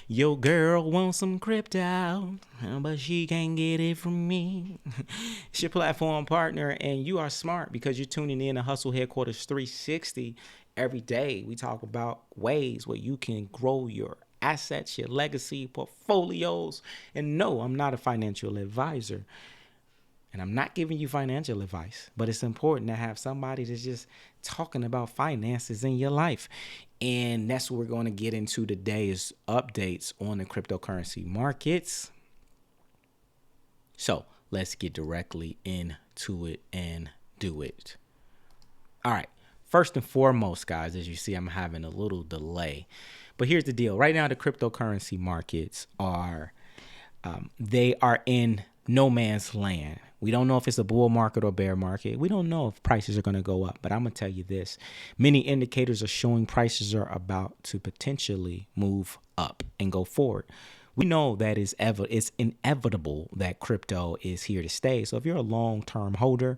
Your girl wants some crypto, but she can't get it from me. It's your platform partner, and you are smart because you're tuning in to Hustle Headquarters 360 every day. We talk about ways where you can grow your assets, your legacy, portfolios. And no, I'm not a financial advisor. And I'm not giving you financial advice, but it's important to have somebody that's just talking about finances in your life. And that's what we're going to get into today is updates on the cryptocurrency markets. So let's get directly into it and do it. All right. First and foremost, guys, as you see, I'm having a little delay. But here's the deal. Right now, the cryptocurrency markets are they are in no man's land. We don't know if it's a bull market or bear market. We don't know if prices are going to go up. But I'm going to tell you this. Many indicators are showing prices are about to potentially move up and go forward. We know that it's inevitable that crypto is here to stay. So if you're a long-term holder,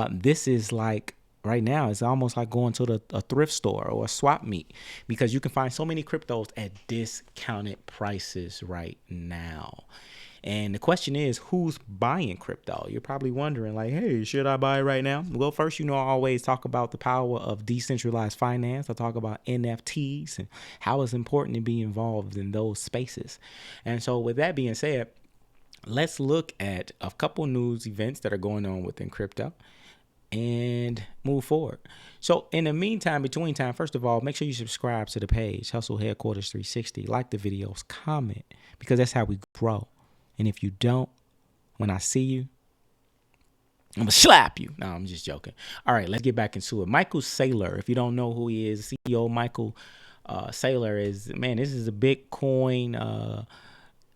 this is like right now, it's almost like going to a thrift store or a swap meet because you can find so many cryptos at discounted prices right now. And the question is, who's buying crypto? You're probably wondering like, hey, should I buy it right now? Well, first, I always talk about the power of decentralized finance. I talk about NFTs and how it's important to be involved in those spaces. And so with that being said, let's look at a couple news events that are going on within crypto and move forward. So in the meantime, between time, first of all, make sure you subscribe to the page, Hustle Headquarters 360. Like the videos, comment, because that's how we grow. And if you don't, when I see you, I'm going to slap you. No, I'm just joking. All right, let's get back into it. Michael Saylor, if you don't know who he is, CEO Michael Saylor is, man, this is a Bitcoin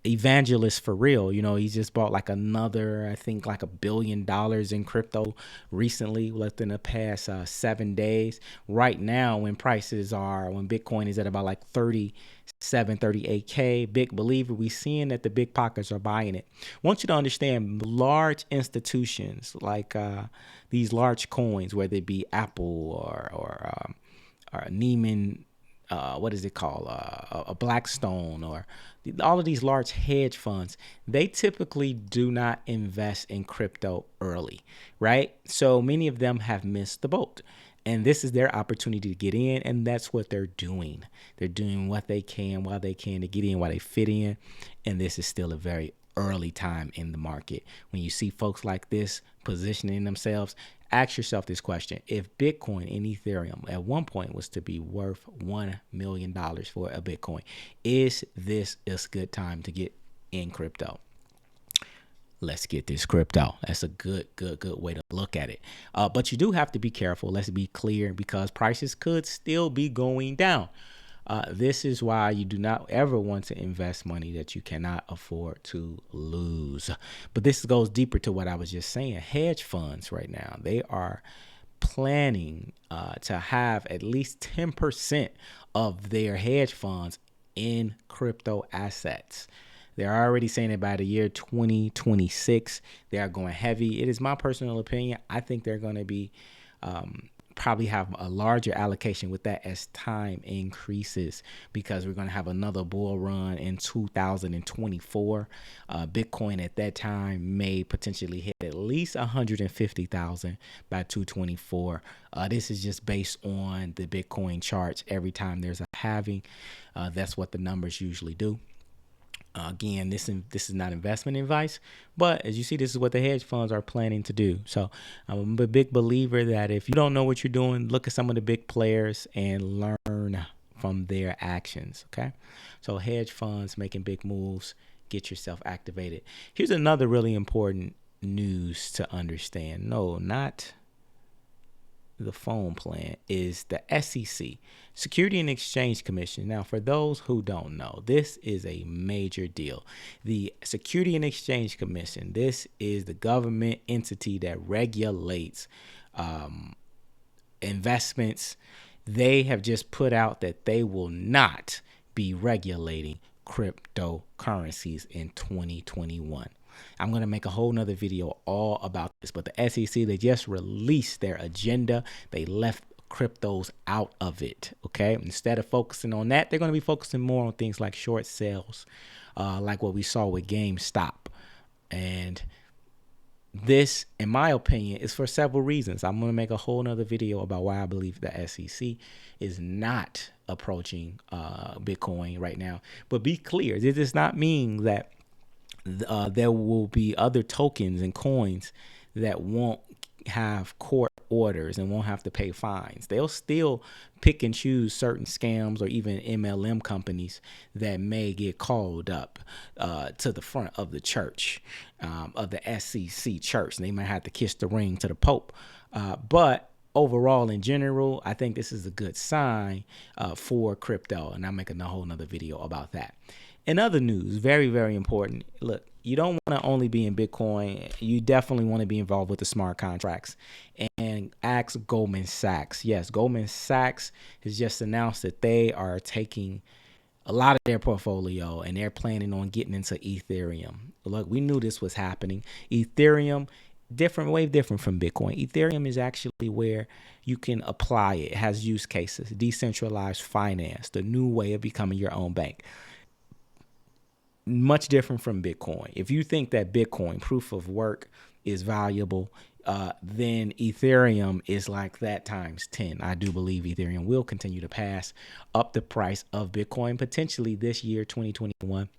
evangelist for real. He just bought like another, I think like $1 billion in crypto recently within the past 7 days. Right now, when Bitcoin is at about like 38K, big believer, we seeing that the big pockets are buying it. I want you to understand large institutions like these large coins, whether it be Apple or Neiman, what is it called? A Blackstone or all of these large hedge funds, they typically do not invest in crypto early, right? So many of them have missed the boat. And this is their opportunity to get in, and that's what they're doing. They're doing what they can while they can to get in, while they fit in. And this is still a very early time in the market. When you see folks like this positioning themselves, ask yourself this question. If Bitcoin and Ethereum at one point was to be worth $1 million for a Bitcoin, is this a good time to get in crypto? Let's get this crypto. That's a good way to look at it. But you do have to be careful. Let's be clear, because prices could still be going down. This is why you do not ever want to invest money that you cannot afford to lose. But this goes deeper to what I was just saying. Hedge funds right now, they are planning to have at least 10% of their hedge funds in crypto assets. They're already saying that by the year 2026, they are going heavy. It is my personal opinion. I think they're going to be probably have a larger allocation with that as time increases, because we're going to have another bull run in 2024. Bitcoin at that time may potentially hit at least 150,000 by 2024. This is just based on the Bitcoin charts. Every time there's a halving, that's what the numbers usually do. Again, this is not investment advice, but as you see, this is what the hedge funds are planning to do. So I'm a big believer that if you don't know what you're doing, look at some of the big players and learn from their actions. Okay. So hedge funds making big moves, get yourself activated. Here's another really important news to understand. No, not the phone plan, is the SEC, Security and Exchange Commission. Now, for those who don't know, this is a major deal. The Security and Exchange Commission, this is the government entity that regulates investments. They have just put out that they will not be regulating cryptocurrencies in 2021. I'm going to make a whole nother video all about this, but the SEC, they just released their agenda. They left cryptos out of it. Okay, instead of focusing on that, they're going to be focusing more on things like short sales, like what we saw with GameStop. And this, in my opinion, is for several reasons. I'm going to make a whole nother video about why I believe the SEC is not approaching Bitcoin right now. But be clear, this does not mean that there will be other tokens and coins that won't have court orders and won't have to pay fines. They'll still pick and choose certain scams or even MLM companies that may get called up to the front of the church, of the SEC church. And they might have to kiss the ring to the Pope. But overall, in general, I think this is a good sign for crypto. And I'm making a whole nother video about that. In other news, very, very important. Look, you don't want to only be in Bitcoin. You definitely want to be involved with the smart contracts. And ask Goldman Sachs. Yes, Goldman Sachs has just announced that they are taking a lot of their portfolio and they're planning on getting into Ethereum. Look, we knew this was happening. Ethereum, way different from Bitcoin. Ethereum is actually where you can apply it. It has use cases, decentralized finance, the new way of becoming your own bank. Much different from Bitcoin. If you think that Bitcoin, proof of work, is valuable, then Ethereum is like that times 10. I do believe Ethereum will continue to pass up the price of Bitcoin potentially this year, 2021.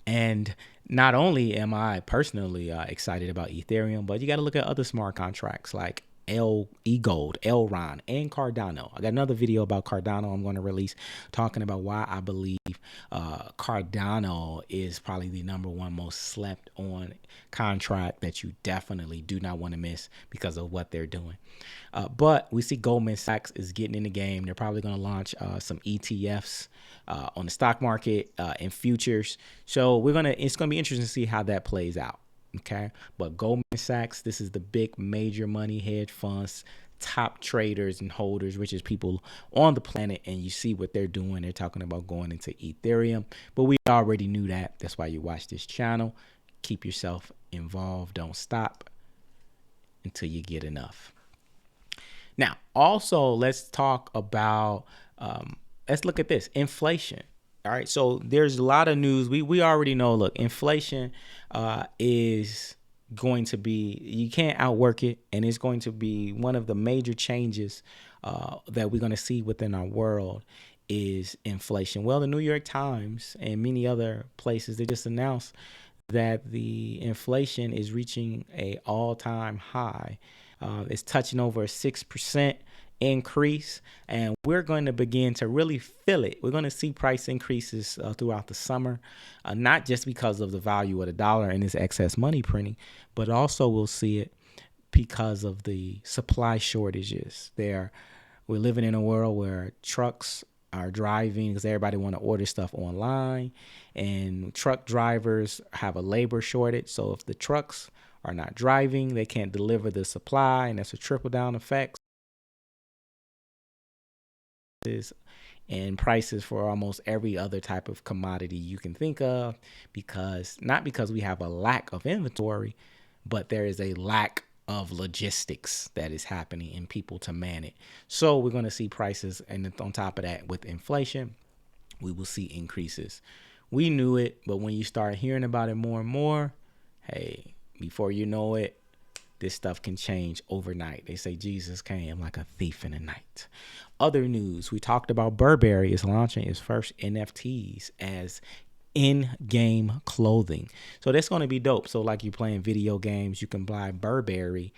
And not only am I personally excited about Ethereum, but you got to look at other smart contracts like eGold, Elron, and Cardano. I got another video about Cardano I'm going to release talking about why I believe Cardano is probably the number one most slept on contract that you definitely do not want to miss because of what they're doing. But we see Goldman Sachs is getting in the game. They're probably going to launch some ETFs on the stock market and futures. So it's going to be interesting to see how that plays out. Okay, but Goldman Sachs, this is the big major money hedge funds, top traders and holders, richest people on the planet. And you see what they're doing. They're talking about going into Ethereum, but we already knew that. That's why you watch this channel. Keep yourself involved. Don't stop until you get enough. Now, also, let's talk about, let's look at this, inflation. All right, so there's a lot of news. We already know, look, inflation is going to be, you can't outwork it, and it's going to be one of the major changes that we're going to see within our world is inflation. Well, the New York Times and many other places, they just announced that the inflation is reaching an all-time high. It's touching over a 6% increase, and we're going to begin to really feel it. We're going to see price increases throughout the summer, not just because of the value of the dollar and this excess money printing, but also we'll see it because of the supply shortages. We're living in a world where trucks are driving because everybody want to order stuff online, and truck drivers have a labor shortage. So if the trucks are not driving, they can't deliver the supply, and that's a trickle down effect. And prices for almost every other type of commodity you can think of, not because we have a lack of inventory, but there is a lack of logistics that is happening and people to man it. So we're going to see prices, and on top of that, with inflation, we will see increases. We knew it, but when you start hearing about it more and more, hey, before you know it, this stuff can change overnight. They say Jesus came like a thief in the night. Other news, we talked about Burberry is launching its first NFTs as in-game clothing. So that's going to be dope. So like you playing video games, you can buy Burberry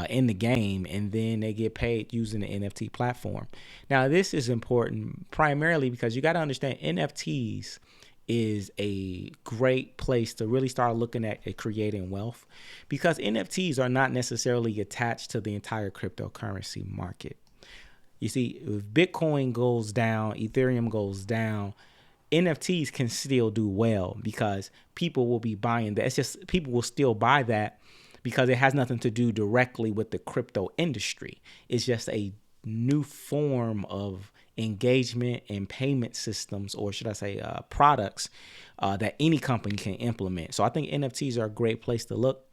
in the game, and then they get paid using the NFT platform. Now, this is important primarily because you got to understand NFTs is a great place to really start looking at creating wealth, because NFTs are not necessarily attached to the entire cryptocurrency market. You see, if Bitcoin goes down, Ethereum goes down, NFTs can still do well because people will be buying that. It's just people will still buy that because it has nothing to do directly with the crypto industry. It's just a new form of engagement and payment systems, or should I say products that any company can implement. So I think NFTs are a great place to look.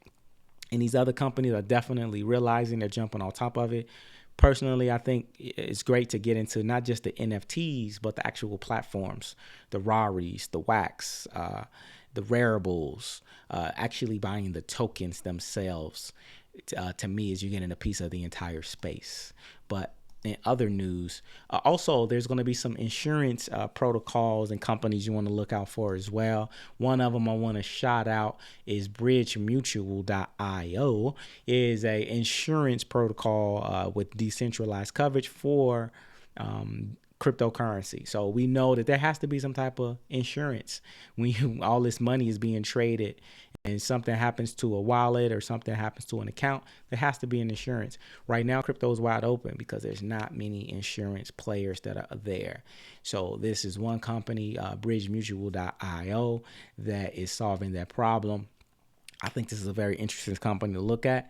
And these other companies are definitely realizing they're jumping on top of it. Personally, I think it's great to get into not just the NFTs, but the actual platforms, the Raris, the Wax, the Rareables, actually buying the tokens themselves. To me, is you're getting a piece of the entire space. But in other news, also there's going to be some insurance protocols and companies you want to look out for as well. One of them I want to shout out is bridgemutual.io. Is a insurance protocol with decentralized coverage for cryptocurrency. So we know that there has to be some type of insurance when all this money is being traded and something happens to a wallet or something happens to an account. There has to be an insurance. Right now, crypto is wide open because there's not many insurance players that are there. So this is one company, bridgemutual.io, that is solving that problem. I think this is a very interesting company to look at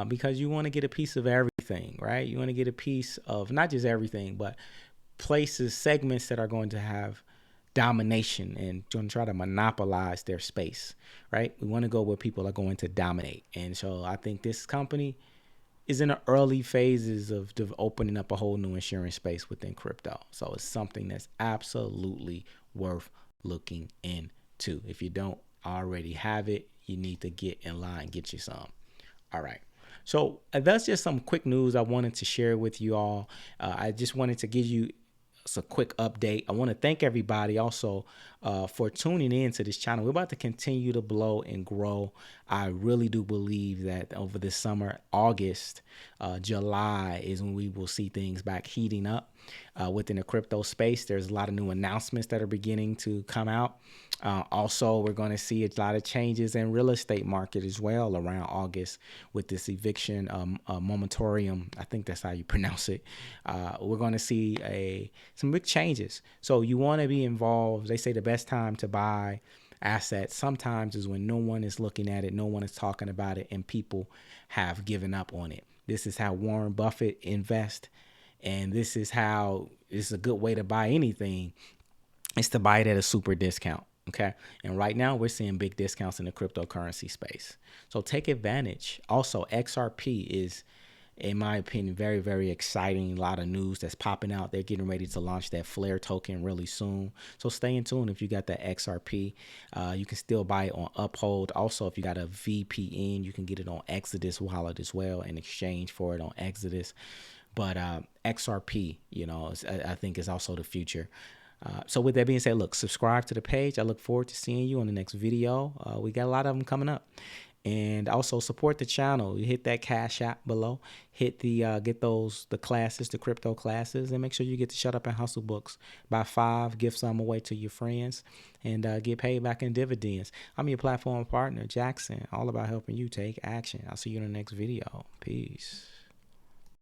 because you want to get a piece of everything, right? You want to get a piece of not just everything, but places, segments that are going to have domination and going to try to monopolize their space, right? We want to go where people are going to dominate. And so I think this company is in the early phases of opening up a whole new insurance space within crypto. So it's something that's absolutely worth looking into. If you don't already have it, you need to get in line, get you some. All right. So that's just some quick news I wanted to share with you all. I just wanted to give you a quick update. I want to thank everybody also for tuning in to this channel. We're about to continue to blow and grow. I really do believe that over this summer, August, July is when we will see things back heating up within the crypto space. There's a lot of new announcements that are beginning to come out. Also, we're going to see a lot of changes in real estate market as well around August with this eviction moratorium. I think that's how you pronounce it. We're going to see some big changes. So you want to be involved. They say the best time to buy assets sometimes is when no one is looking at it, no one is talking about it, and people have given up on it. This is how Warren Buffett invests, and this is a good way to buy anything. It's to buy it at a super discount. Okay. And right now we're seeing big discounts in the cryptocurrency space. So take advantage. Also, XRP is, in my opinion, very, very exciting. A lot of news that's popping out. They're getting ready to launch that Flare token really soon. So stay in tune if you got that XRP. You can still buy it on Uphold. Also, if you got a VPN, you can get it on Exodus wallet as well in exchange for it on Exodus. But XRP, I think is also the future. So with that being said, look, subscribe to the page. I look forward to seeing you on the next video. We got a lot of them coming up. And also support the channel. You hit that Cash App below. Hit get the classes, the crypto classes, and make sure you get the Shut Up and Hustle books. Buy 5, give some away to your friends, and get paid back in dividends. I'm your platform partner, Jackson, all about helping you take action. I'll see you in the next video. Peace.